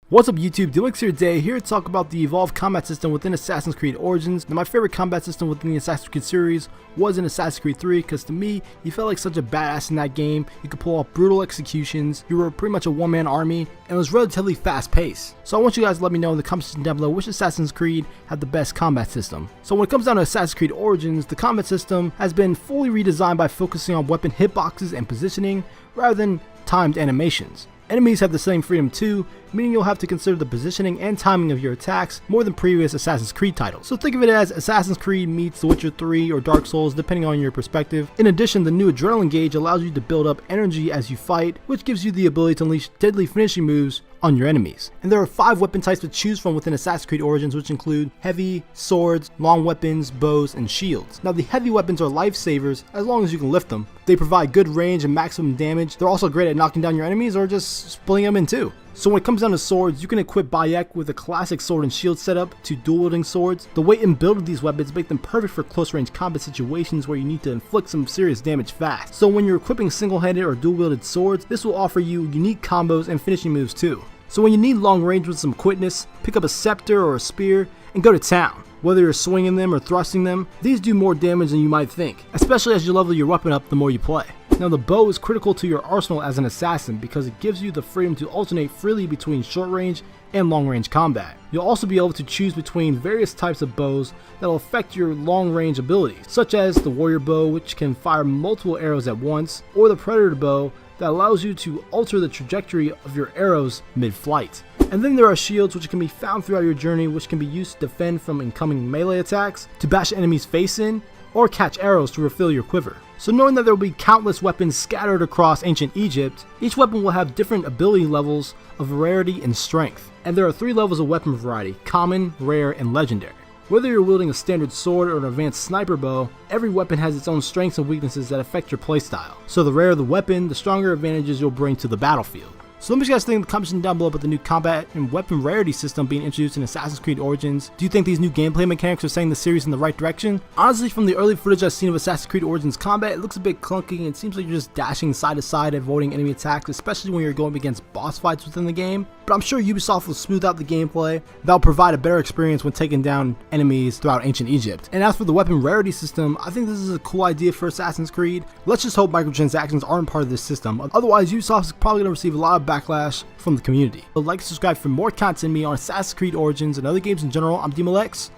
What's up YouTube, Delix here today, here to talk about the evolved combat system within Assassin's Creed Origins. Now my favorite combat system within the Assassin's Creed series was in Assassin's Creed 3 because to me, you felt like such a badass in that game. You could pull off brutal executions, you were pretty much a one-man army, and it was relatively fast-paced. So I want you guys to let me know in the comment section down below which Assassin's Creed had the best combat system. So when it comes down to Assassin's Creed Origins, the combat system has been fully redesigned by focusing on weapon hitboxes and positioning rather than timed animations. Enemies have the same freedom too, meaning you'll have to consider the positioning and timing of your attacks more than previous Assassin's Creed titles. So think of it as Assassin's Creed meets The Witcher 3 or Dark Souls depending on your perspective. In addition, the new adrenaline gauge allows you to build up energy as you fight, which gives you the ability to unleash deadly finishing moves on your enemies. And there are 5 weapon types to choose from within Assassin's Creed Origins, which include heavy, swords, long weapons, bows, and shields. Now the heavy weapons are lifesavers as long as you can lift them. They provide good range and maximum damage. They're also great at knocking down your enemies or just splitting them in two. So when it comes down to swords, you can equip Bayek with a classic sword and shield setup to dual wielding swords. The weight and build of these weapons make them perfect for close range combat situations where you need to inflict some serious damage fast. So when you're equipping single-handed or dual wielded swords, this will offer you unique combos and finishing moves too. So when you need long range with some quickness, pick up a scepter or a spear and go to town. Whether you're swinging them or thrusting them, these do more damage than you might think, especially as you level your weapon up the more you play. Now the bow is critical to your arsenal as an assassin because it gives you the freedom to alternate freely between short range and long range combat. You'll also be able to choose between various types of bows that will affect your long range abilities, such as the warrior bow, which can fire multiple arrows at once, or the predator bow that allows you to alter the trajectory of your arrows mid-flight. And then there are shields which can be found throughout your journey, which can be used to defend from incoming melee attacks, to bash enemies face in, or catch arrows to refill your quiver. So knowing that there will be countless weapons scattered across ancient Egypt, each weapon will have different ability levels of rarity and strength. And there are 3 levels of weapon variety: common, rare, and legendary. Whether you're wielding a standard sword or an advanced sniper bow, every weapon has its own strengths and weaknesses that affect your playstyle. So the rarer the weapon, the stronger advantages you'll bring to the battlefield. So let me know what you guys think in the comments down below about the new combat and weapon rarity system being introduced in Assassin's Creed Origins. Do you think these new gameplay mechanics are setting the series in the right direction? Honestly, from the early footage I've seen of Assassin's Creed Origins combat, it looks a bit clunky and it seems like you're just dashing side to side avoiding enemy attacks, especially when you're going up against boss fights within the game. But I'm sure Ubisoft will smooth out the gameplay. That'll provide a better experience when taking down enemies throughout ancient Egypt. And as for the weapon rarity system, I think this is a cool idea for Assassin's Creed. Let's just hope microtransactions aren't part of this system. Otherwise, Ubisoft is probably going to receive a lot of backlash from the community. So like and subscribe for more content from me on Assassin's Creed Origins and other games in general. I'm Delix.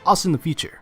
I'll see you in the future.